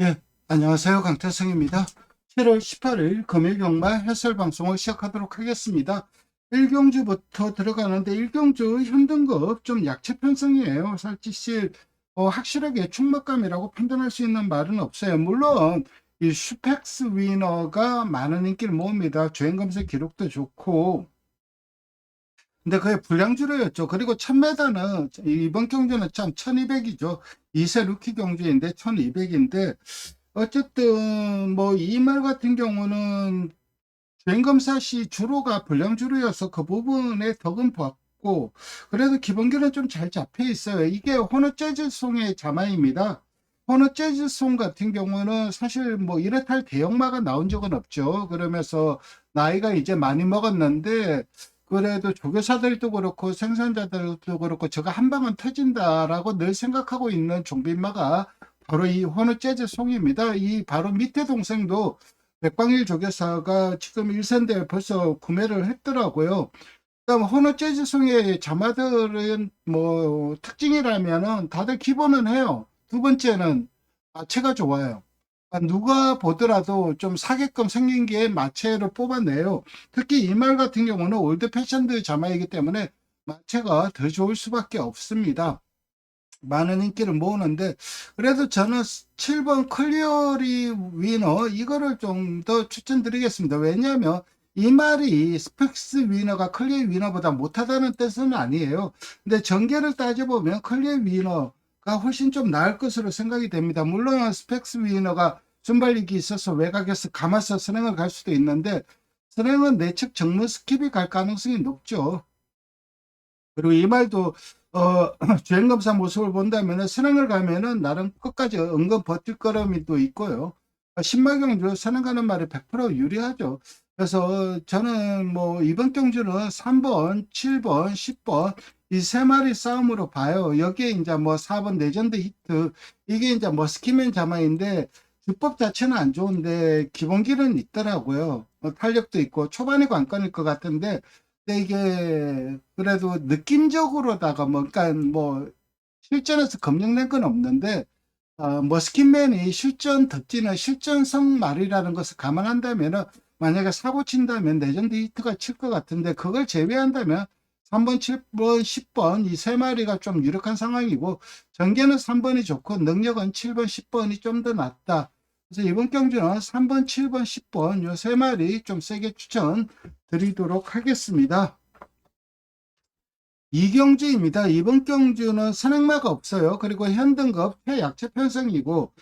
예, 안녕하세요. 강태성입니다. 7월 18일 금일 경마 해설 방송을 시작하도록 하겠습니다. 1경주부터 들어가는데 1경주 현등급 좀 약체 편성이에요. 사실 확실하게 충목감이라고 판단할 수 있는 말은 없어요. 물론 이 슈펙스 위너가 많은 인기를 모읍니다. 주행 검색 기록도 좋고, 근데 그게 불량주로였죠. 그리고 1000m는 이번 경주는 참 1200이죠. 2세 루키 경주인데 1200인데 어쨌든 뭐 이 말 같은 경우는 주행검사 시 주로가 불량주로여서 그 부분에 덕은 봤고, 그래도 기본기는 좀 잘 잡혀 있어요. 이게 호너 재즈송의 자마입니다. 호너 재즈송 같은 경우는 사실 뭐 이렇다 할 대형마가 나온 적은 없죠. 그러면서 나이가 이제 많이 먹었는데, 그래도 조교사들도 그렇고 생산자들도 그렇고 저거 한 방은 터진다라고 늘 생각하고 있는 종빈마가 바로 이 호너 재즈송입니다. 이 바로 밑에 동생도 백방일 조교사가 지금 1선대 벌써 구매를 했더라고요. 그다음 호너 재즈송의 자마들은 뭐 특징이라면은 다들 기본은 해요. 두 번째는 마체가 좋아요. 누가 보더라도 좀 사게끔 생긴 게 마체를 뽑아내요. 특히 이 말 같은 경우는 올드 패션드 자마이기 때문에 마체가 더 좋을 수밖에 없습니다. 많은 인기를 모으는데, 그래도 저는 7번 클리어리 위너 이거를 좀 더 추천드리겠습니다. 왜냐하면 이 말이 스펙스 위너가 클리어 위너보다 못하다는 뜻은 아니에요. 근데 전개를 따져보면 클리어 위너가 훨씬 좀 나을 것으로 생각이 됩니다. 물론 스펙스 위너가 순발력이 있어서 외곽에서 감아서 선행을 갈 수도 있는데, 선행은 내측 정문 스킵이 갈 가능성이 높죠. 그리고 이 말도 주행검사 모습을 본다면 선행을 가면은 나름 끝까지 은근 버틸 거라미도 있고요. 신마경주 선행 가는 말이 100% 유리하죠. 그래서 저는 뭐 이번 경주는 3번, 7번, 10번 이 세 마리 싸움으로 봐요. 여기에 이제 뭐 4번 레전드 히트 이게 이제 머스키맨 자마인데 주법 자체는 안 좋은데 기본기는 있더라고요. 탄력도 있고 초반에 관건일 것 같은데, 근데 이게 그래도 느낌적으로다가 뭐 그러니까 뭐 실전에서 검증된 건 없는데 머스킨맨이 실전 덕지는 실전성 말이라는 것을 감안한다면은 만약에 사고 친다면 레전드 히트가 칠 것 같은데, 그걸 제외한다면 3번, 7번, 10번 이 세 마리가 좀 유력한 상황이고, 전개는 3번이 좋고 능력은 7번, 10번이 좀 더 낫다. 그래서 이번 경주는 3번, 7번, 10번 요 세 마리 좀 세게 추천 드리도록 하겠습니다. 이경주입니다. 이번 경주는 선행마가 없어요. 그리고 현등급 최약체 편성이고,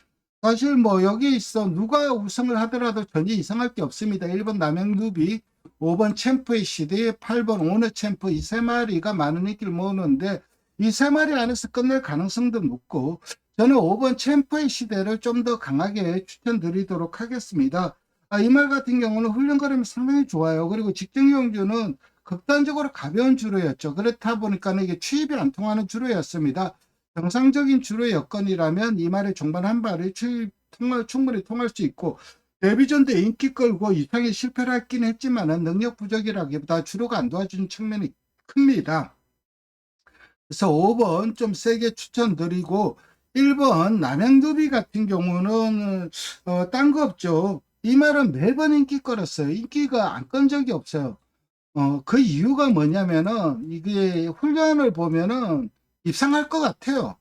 사실 뭐 여기 있어 누가 우승을 하더라도 전혀 이상할 게 없습니다. 1번 남영루비, 5번 챔프의 시대, 8번 오너 챔프 이 세 마리가 많은 인기를 모으는데, 이 세 마리 안에서 끝낼 가능성도 높고, 저는 5번 챔프의 시대를 좀 더 강하게 추천드리도록 하겠습니다. 이 말 같은 경우는 훈련거림이 상당히 좋아요. 그리고 직전 경주는 극단적으로 가벼운 주로였죠. 그렇다 보니까 이게 취입이 안 통하는 주로였습니다. 정상적인 주로의 여건이라면 이 말의 종반 한 발이 충분히 통할 수 있고, 데뷔전 때 인기 끌고 이상에 실패를 했긴 했지만은 능력 부족이라기보다 주로가 안 도와주는 측면이 큽니다. 그래서 5번 좀 세게 추천드리고, 1번 남양두비 같은 경우는 딴 거 없죠. 이 말은 매번 인기 끌었어요. 인기가 안 끈 적이 없어요. 그 이유가 뭐냐면은 이게 훈련을 보면은 입상할 것 같아요.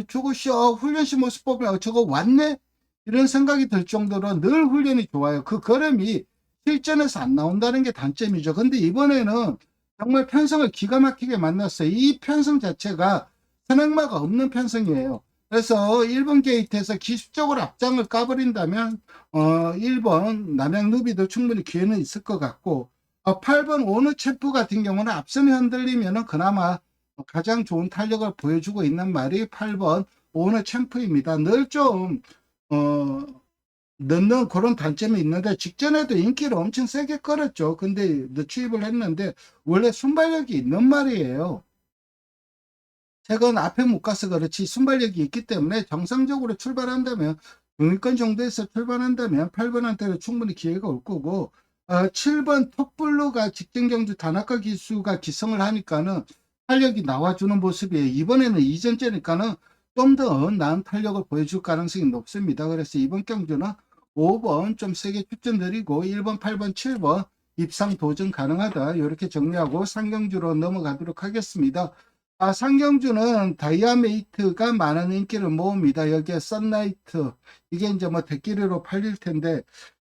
저것이 훈련시 모습 보면 저거 왔네? 이런 생각이 들 정도로 늘 훈련이 좋아요. 그 걸음이 실전에서 안 나온다는 게 단점이죠. 근데 이번에는 정말 편성을 기가 막히게 만났어요. 이 편성 자체가 선행마가 없는 편성이에요. 그래서 1번 게이트에서 기술적으로 앞장을 까버린다면 1번 남양 누비도 충분히 기회는 있을 것 같고, 8번 오너 체프 같은 경우는 앞선이 흔들리면은 그나마 가장 좋은 탄력을 보여주고 있는 말이 8번 오너 챔프입니다. 늘 좀 넣는 그런 단점이 있는데, 직전에도 인기를 엄청 세게 끌었죠. 근데 늦추입을 했는데 원래 순발력이 있는 말이에요. 최근 앞에 못 가서 그렇지 순발력이 있기 때문에 정상적으로 출발한다면, 중위권 정도에서 출발한다면 8번한테는 충분히 기회가 올 거고, 7번 톱블루가 직전 경주 단학가 기수가 기성을 하니까는 탄력이 나와주는 모습이에요. 이번에는 이전째니까는 좀 더 나은 탄력을 보여줄 가능성이 높습니다. 그래서 이번 경주는 5번 좀 세게 추천드리고 1번, 8번, 7번 입상 도전 가능하다. 이렇게 정리하고 상경주로 넘어가도록 하겠습니다. 상경주는 다이아메이트가 많은 인기를 모읍니다. 여기에 썬라이트 이게 이제 뭐 대끼리로 팔릴 텐데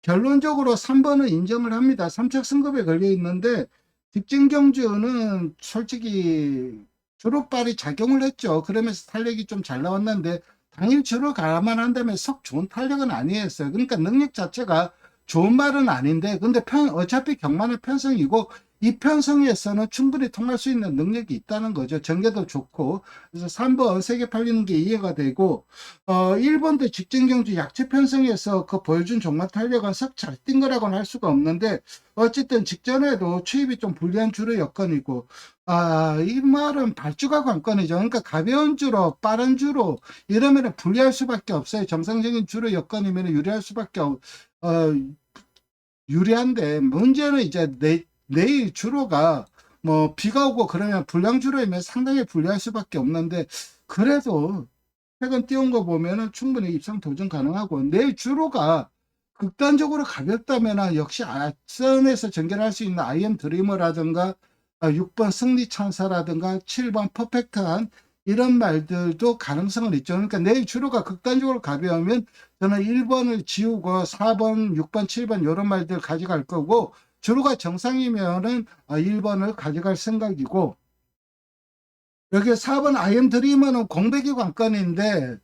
결론적으로 3번은 인정을 합니다. 3차 승급에 걸려 있는데 직진경주는 솔직히 주로빨이 작용을 했죠. 그러면서 탄력이 좀 잘 나왔는데 당일 주로 가만 한다면 썩 좋은 탄력은 아니었어요. 그러니까 능력 자체가 좋은 말은 아닌데 근데 어차피 경마는 편성이고 이 편성에서는 충분히 통할 수 있는 능력이 있다는 거죠. 전개도 좋고. 그래서 3번 세게 팔리는 게 이해가 되고 1번도 직전경주 약체 편성에서 그 보여준 종말 탄력은 썩 잘 뛴 거라고는 할 수가 없는데 어쨌든 직전에도 추입이 좀 불리한 주로 여건이고 이 말은 발주가 관건이죠. 그러니까 가벼운 주로 빠른 주로 이러면 불리할 수밖에 없어요. 정상적인 주로 여건이면 유리할 수밖에 유리한데 문제는 이제 내일 주로가 뭐 비가 오고 그러면 불량 주로이면 상당히 불리할 수밖에 없는데 그래도 최근 띄운 거 보면은 충분히 입상 도전 가능하고 내일 주로가 극단적으로 가볍다면 역시 앞선에서 전개할 수 있는 IM 드리머라든가 6번 승리 찬사라든가 7번 퍼펙트한 이런 말들도 가능성은 있죠. 그러니까 내일 주로가 극단적으로 가벼우면 저는 1번을 지우고 4번, 6번, 7번 이런 말들 가져갈 거고 주로가 정상이면은 1번을 가져갈 생각이고 여기 4번 IM 드리머는 공백이 관건인데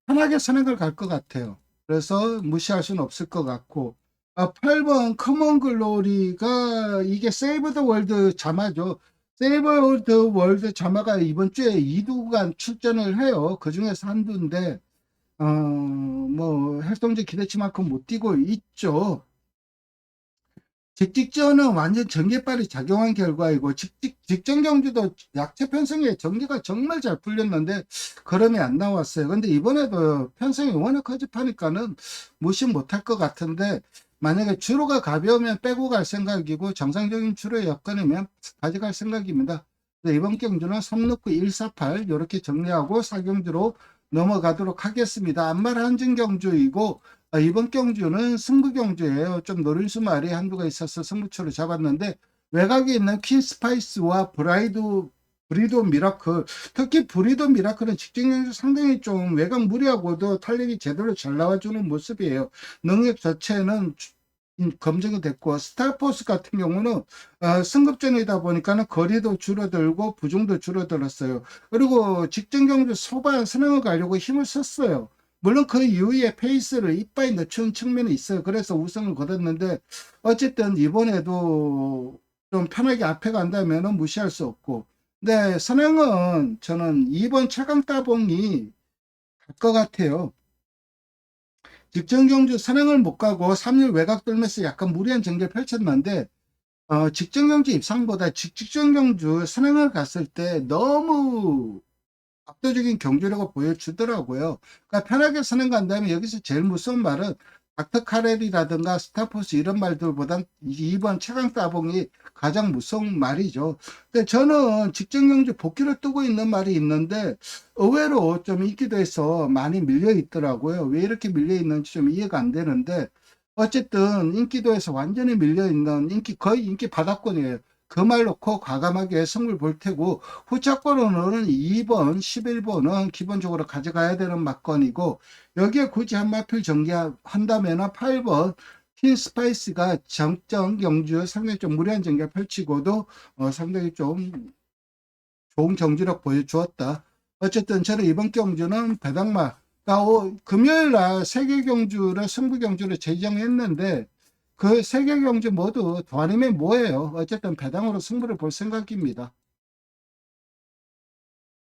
편하게 선행을 갈 것 같아요. 그래서 무시할 수는 없을 것 같고 8번 커먼 글로리가 이게 세이브 더 월드 자마죠. 세이브 더 월드 자마가 이번 주에 2두간 출전을 해요. 그 중에서 한두인데 뭐 활동적 기대치만큼 못 뛰고 있죠. 직전은 완전 전개빨이 작용한 결과이고 직전 경주도 약체 편성에 전개가 정말 잘 풀렸는데 그럼이 안 나왔어요. 근데 이번에도 편성이 워낙 거집하니까는 무시 못할 것 같은데 만약에 주로가 가벼우면 빼고 갈 생각이고 정상적인 주로의 여건이면 가져갈 생각입니다. 이번 경주는 3 넣고 148 이렇게 정리하고 4경주로 넘어가도록 하겠습니다. 안말 한진 경주이고 이번 경주는 승부 경주예요. 좀 노린수 말이 한두가 있어서 승부처로 잡았는데 외곽에 있는 퀸 스파이스와 브리도 미라클 특히 브리도 미라클은 직전 경주 상당히 좀 외곽 무리하고도 탄력이 제대로 잘 나와주는 모습이에요. 능력 자체는 검증이 됐고 스타포스 같은 경우는 승급전이다 보니까는 거리도 줄어들고 부중도 줄어들었어요. 그리고 직전 경주 소반 선행을 가려고 힘을 썼어요. 물론 그 이후에 페이스를 이빠이 늦춘 측면이 있어요. 그래서 우승을 거뒀는데 어쨌든 이번에도 좀 편하게 앞에 간다면 무시할 수 없고 근데 선행은 저는 2번 차강 따봉이 갈 것 같아요. 직전 경주 선행을 못 가고 3일 외곽 돌면서 약간 무리한 전개를 펼쳤는데 직전 경주 입상보다 직전 경주 선행을 갔을 때 너무 압도적인 경주력을 보여주더라고요. 그러니까 편하게 선행 간다면 여기서 제일 무서운 말은 닥터 카렐이라든가 스타포스 이런 말들보단 2번 최강 따봉이 가장 무서운 말이죠. 근데 저는 직전 경주 복귀를 뜨고 있는 말이 있는데 의외로 좀 인기도 해서 많이 밀려 있더라고요. 왜 이렇게 밀려 있는지 좀 이해가 안 되는데 어쨌든 인기도에서 완전히 밀려 있는 거의 인기 바닥권이에요. 그 말 놓고 과감하게 승부를 볼 테고 후차권으로는 2번, 11번은 기본적으로 가져가야 되는 막건이고 여기에 굳이 한 마필 전개한다면 8번 퀸 스파이스가 정점 경주 상당히 좀 무리한 전개를 펼치고도 상당히 좀 좋은 경주력 보여주었다. 어쨌든 저는 이번 경주는 배당마 금요일 날 세계 경주를 승부 경주를 제정했는데 그 세계 경주 모두 더 아니면 뭐예요? 어쨌든 배당으로 승부를 볼 생각입니다.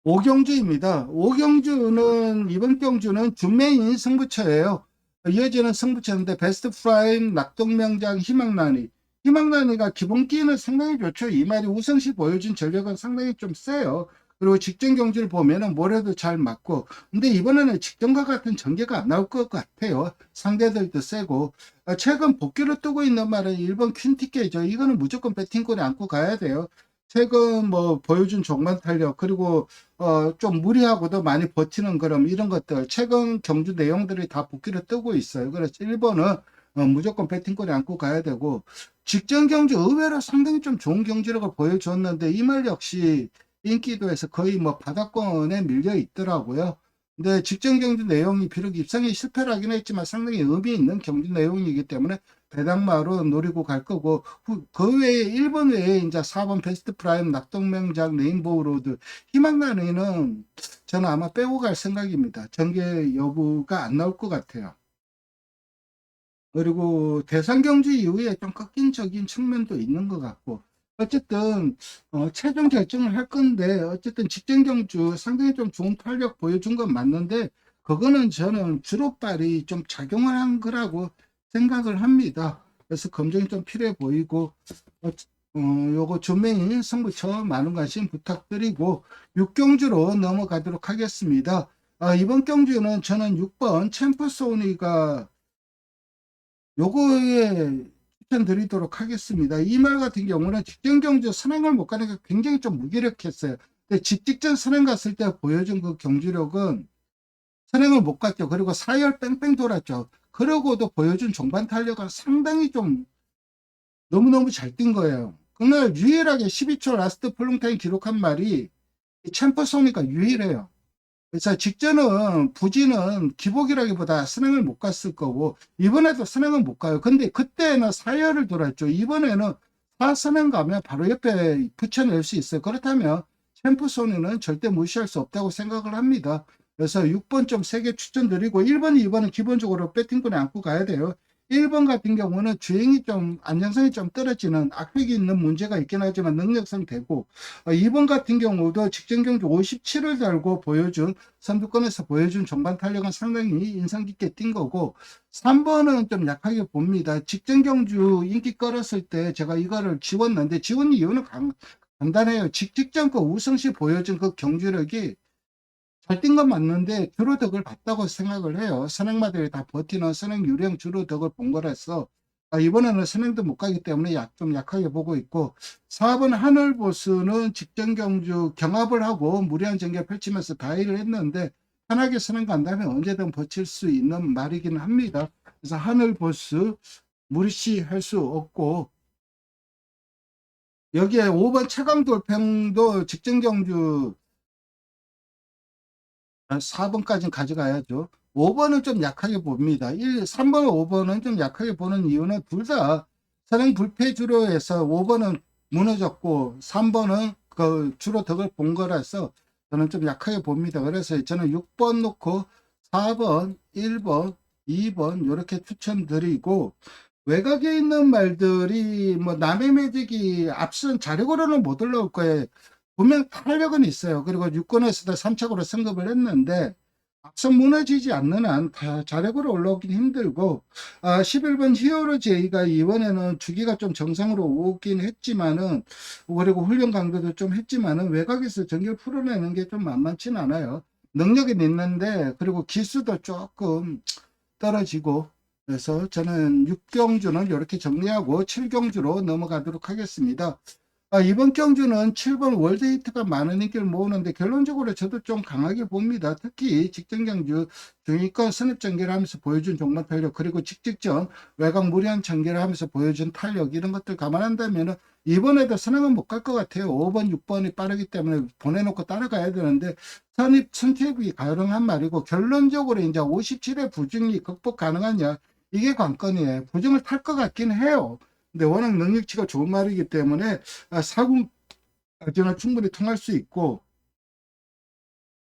5경주입니다. 5경주는 이번 경주는 준메인 승부처예요. 이어지는 승부처인데 베스트 프라임, 낙동명장, 희망란이가 기본기는 상당히 좋죠. 이 말이 우승시 보여준 전력은 상당히 좀 세요. 그리고 직전 경주를 보면은 모래도 잘 맞고 근데 이번에는 직전과 같은 전개가 안 나올 것 같아요. 상대들도 세고 최근 복귀를 뜨고 있는 말은 1번 퀸티케죠. 이거는 무조건 배팅권에 안고 가야 돼요. 최근 뭐 보여준 종반 탄력, 그리고 좀 무리하고도 많이 버티는 그럼 이런 것들 최근 경주 내용들이 다 복귀를 뜨고 있어요. 그래서 1번은 무조건 배팅권에 안고 가야 되고, 직전 경주 의외로 상당히 좀 좋은 경주력을 보여줬는데 이 말 역시 인기도에서 거의 뭐 바닥권에 밀려 있더라고요. 근데 직전 경주 내용이 비록 입상에 실패를 하긴 했지만 상당히 의미 있는 경주 내용이기 때문에 배당마로 노리고 갈 거고, 그 외에 1번 외에 이제 4번 베스트 프라임, 낙동명장, 레인보우 로드, 희망나니는 저는 아마 빼고 갈 생각입니다. 전개 여부가 안 나올 것 같아요. 그리고 대상 경주 이후에 좀 꺾인적인 측면도 있는 것 같고, 어쨌든 최종 결정을 할 건데, 어쨌든 직전 경주 상당히 좀 좋은 탄력 보여준 건 맞는데, 그거는 저는 주로빨이 좀 작용을 한 거라고 생각을 합니다. 그래서 검증이 좀 필요해 보이고, 어, 요거 전매인 승부처 많은 관심 부탁드리고 6경주로 넘어가도록 하겠습니다. 이번 경주는 저는 6번 챔프소니가 요거에 추천드리도록 하겠습니다. 이 말 같은 경우는 직전 경주 선행을 못 가는 게 굉장히 좀 무기력했어요. 근데 직전 선행 갔을 때 보여준 그 경주력은 선행을 못 갔죠. 그리고 4열 뺑뺑 돌았죠. 그러고도 보여준 종반 탄력은 상당히 좀 너무너무 잘 뛴 거예요. 그날 유일하게 12초 라스트 폴롱타임 기록한 말이 챔프소니가 유일해요. 그래서 직전은 부진은 기복이라기보다 선행을 못 갔을 거고, 이번에도 선행은 못 가요. 근데 그때는 4열을 돌았죠. 이번에는 4선행 가면 바로 옆에 붙여낼 수 있어요. 그렇다면 챔프소니는 절대 무시할 수 없다고 생각을 합니다. 그래서 6번 좀 세게 추천드리고, 1번, 2번은 기본적으로 배팅권에 안고 가야 돼요. 1번 같은 경우는 주행이 좀 안정성이 좀 떨어지는 악백이 있는 문제가 있긴 하지만 능력상 되고, 2번 같은 경우도 직전 경주 57을 달고 보여준 선두권에서 보여준 전반 탄력은 상당히 인상 깊게 뛴 거고, 3번은 좀 약하게 봅니다. 직전 경주 인기 끌었을 때 제가 이거를 지웠는데, 지운 이유는 간단해요. 직전 그 우승시 보여준 그 경주력이 잘 뛴 건 맞는데 주로 덕을 봤다고 생각을 해요. 선행마들이 다 버티는 선행 유령 주로 덕을 본 거라서 이번에는 선행도 못 가기 때문에 좀 약하게 보고 있고, 4번 하늘보스는 직전 경주 경합을 하고 무리한 전개를 펼치면서 다이를 했는데 편하게 선행 간다면 언제든 버틸 수 있는 말이긴 합니다. 그래서 하늘보스 무리시할 수 없고, 여기에 5번 최강돌평도 직전 경주 4번까지 가져가야죠. 5번은 좀 약하게 봅니다. 3번, 5번은 좀 약하게 보는 이유는 둘 다 선행 불패주로 해서 5번은 무너졌고 3번은 그 주로 덕을 본 거라서 저는 좀 약하게 봅니다. 그래서 저는 6번 놓고 4번, 1번, 2번 이렇게 추천드리고, 외곽에 있는 말들이 뭐 남의 매직이 앞선 자력으로는 못 올라올 거예요. 분명 탄력은 있어요. 그리고 유권에서도 3착으로 승급을 했는데 앞선 무너지지 않는 한 다 자력으로 올라오긴 힘들고, 11번 히어로 제이가 이번에는 주기가 좀 정상으로 오긴 했지만은, 그리고 훈련 강도도 좀 했지만은 외곽에서 전기를 풀어내는 게 좀 만만치는 않아요. 능력은 있는데, 그리고 기수도 조금 떨어지고, 그래서 저는 6경주는 이렇게 정리하고 7경주로 넘어가도록 하겠습니다. 이번 경주는 7번 월드히트가 많은 인기를 모으는데 결론적으로 저도 좀 강하게 봅니다. 특히 직전 경주 중위권 선입 전개를 하면서 보여준 종반 탄력, 그리고 직직전 외곽 무리한 전개를 하면서 보여준 탄력, 이런 것들 감안한다면 이번에도 선행은 못 갈 것 같아요. 5번, 6번이 빠르기 때문에 보내놓고 따라가야 되는데 선택이 가능한 말이고, 결론적으로 이제 57의 부중이 극복 가능하냐, 이게 관건이에요. 부중을 탈 것 같긴 해요. 근데 워낙 능력치가 좋은 말이기 때문에 사군까지는 충분히 통할 수 있고,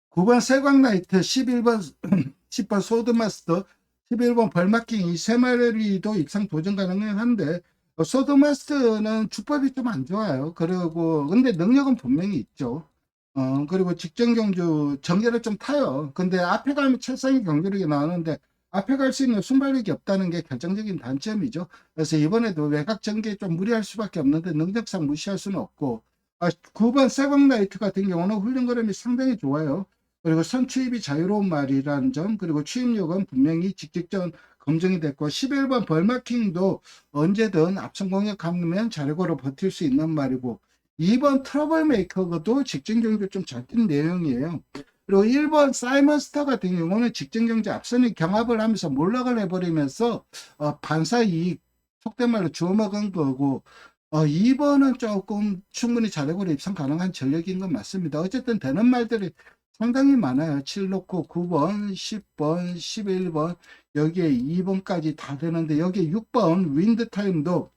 9번 세광라이트, 11번 10번 소드마스터, 11번 벌마킹, 이 세 마리도 입상 도전 가능한데 소드마스터는 주법이 좀 안 좋아요. 그리고 근데 능력은 분명히 있죠. 그리고 직전 경주 전개를 좀 타요. 근데 앞에 가면 철상의 경주력이 나오는데 앞에 갈 수 있는 순발력이 없다는 게 결정적인 단점이죠. 그래서 이번에도 외곽 전개에 좀 무리할 수밖에 없는데 능력상 무시할 수는 없고, 9번 세븐라이트 같은 경우는 훈련 그램이 상당히 좋아요. 그리고 선취입이 자유로운 말이라는 점, 그리고 취입력은 분명히 직직전 검증이 됐고, 11번 벌마킹도 언제든 앞선 공격 감으면 자력으로 버틸 수 있는 말이고, 2번 트러블 메이커도 직전 경주 좀 잘 뛴 내용이에요. 그리고 1번 사이먼스타 같은 경우는 직전 경주 앞선이 경합을 하면서 몰락을 해버리면서 반사 이익 속된 말로 주워먹은 거고, 2번은 조금 충분히 자력으로 입상 가능한 전력인 건 맞습니다. 어쨌든 되는 말들이 상당히 많아요. 7 놓고 9번, 10번, 11번, 여기에 2번까지 다 되는데, 여기에 6번 윈드 타임도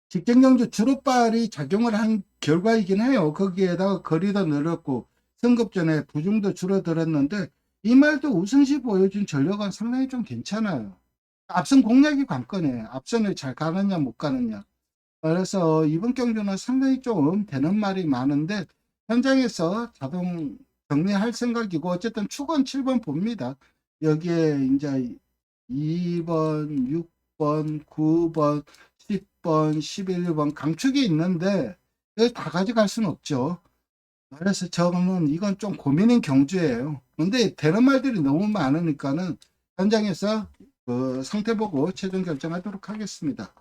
직전 경주 주로빨이 작용을 한 결과이긴 해요. 거기에다가 거리도 늘었고 승급전에 부중도 줄어들었는데, 이 말도 우승시 보여준 전력은 상당히 좀 괜찮아요. 앞선 공략이 관건이에요. 앞선을 잘 가느냐 못 가느냐. 그래서 이번 경주는 상당히 좀 되는 말이 많은데, 현장에서 자동 정리할 생각이고, 어쨌든 축은 7번 봅니다. 여기에 이제 2번, 6번, 9번, 10번, 11번 강축이 있는데 여기 다 가져갈 수는 없죠. 그래서 저는 이건 좀 고민인 경주예요. 근데 되는 말들이 너무 많으니까는 현장에서 그 상태 보고 최종 결정하도록 하겠습니다.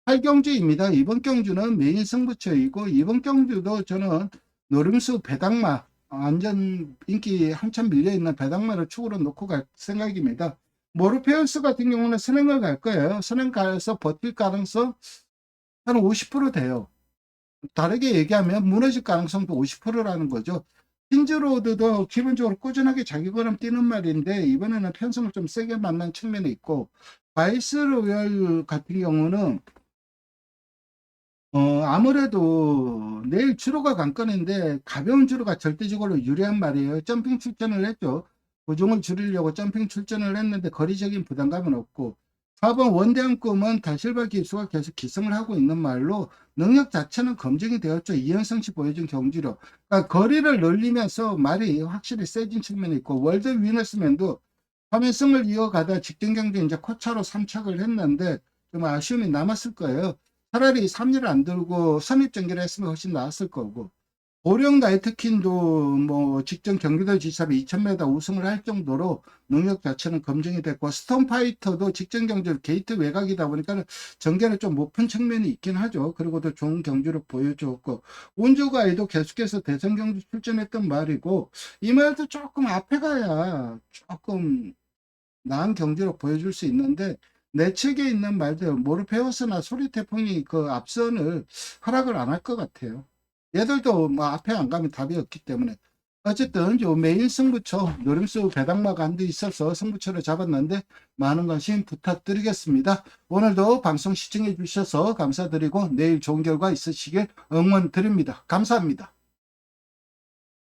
8경주입니다. 이번 경주는 메인 승부처이고, 이번 경주도 저는 노림수 배당마, 완전 인기 한참 밀려있는 배당마를 축으로 놓고 갈 생각입니다. 모르페우스 같은 경우는 선행을 갈 거예요. 선행 가서 버틸 가능성 한 50% 돼요. 다르게 얘기하면 무너질 가능성도 50%라는 거죠. 핀즈로드도 기본적으로 꾸준하게 자기 걸음 뛰는 말인데, 이번에는 편성을 좀 세게 만난 측면이 있고, 바이스 로열 같은 경우는 아무래도 내일 주로가 관건인데, 가벼운 주로가 절대적으로 유리한 말이에요. 점핑 출전을 했죠. 보종을 줄이려고 점핑 출전을 했는데 거리적인 부담감은 없고, 4번 원대한 꿈은 달실바 기수가 계속 기승을 하고 있는 말로 능력 자체는 검증이 되었죠. 이현승씨 보여준 경지로. 그러니까 거리를 늘리면서 말이 확실히 세진 측면이 있고, 월드 위너스맨도 3연승을 이어가다 직전 경기 이제 코차로 3착을 했는데 좀 아쉬움이 남았을 거예요. 차라리 3리를 안 들고 선입전개를 했으면 훨씬 나았을 거고, 보령 나이트킨도 뭐 직전 경기도 지사로 2000m 우승을 할 정도로 능력 자체는 검증이 됐고, 스톤파이터도 직전 경주 게이트 외곽이다 보니까 전개를 좀 못 푼 측면이 있긴 하죠. 그리고 또 좋은 경주를 보여줬고, 운주가이도 계속해서 대선 경주 출전했던 말이고, 이 말도 조금 앞에 가야 조금 나은 경기로 보여줄 수 있는데, 내 책에 있는 말들 모르페우스나 소리태풍이 그 앞선을 허락을 안 할 것 같아요. 얘들도 뭐 앞에 안 가면 답이 없기 때문에. 어쨌든 요 메인 승부처 노림수 배당마가 안 돼 있어서 승부처를 잡았는데, 많은 관심 부탁드리겠습니다. 오늘도 방송 시청해 주셔서 감사드리고, 내일 좋은 결과 있으시길 응원 드립니다. 감사합니다.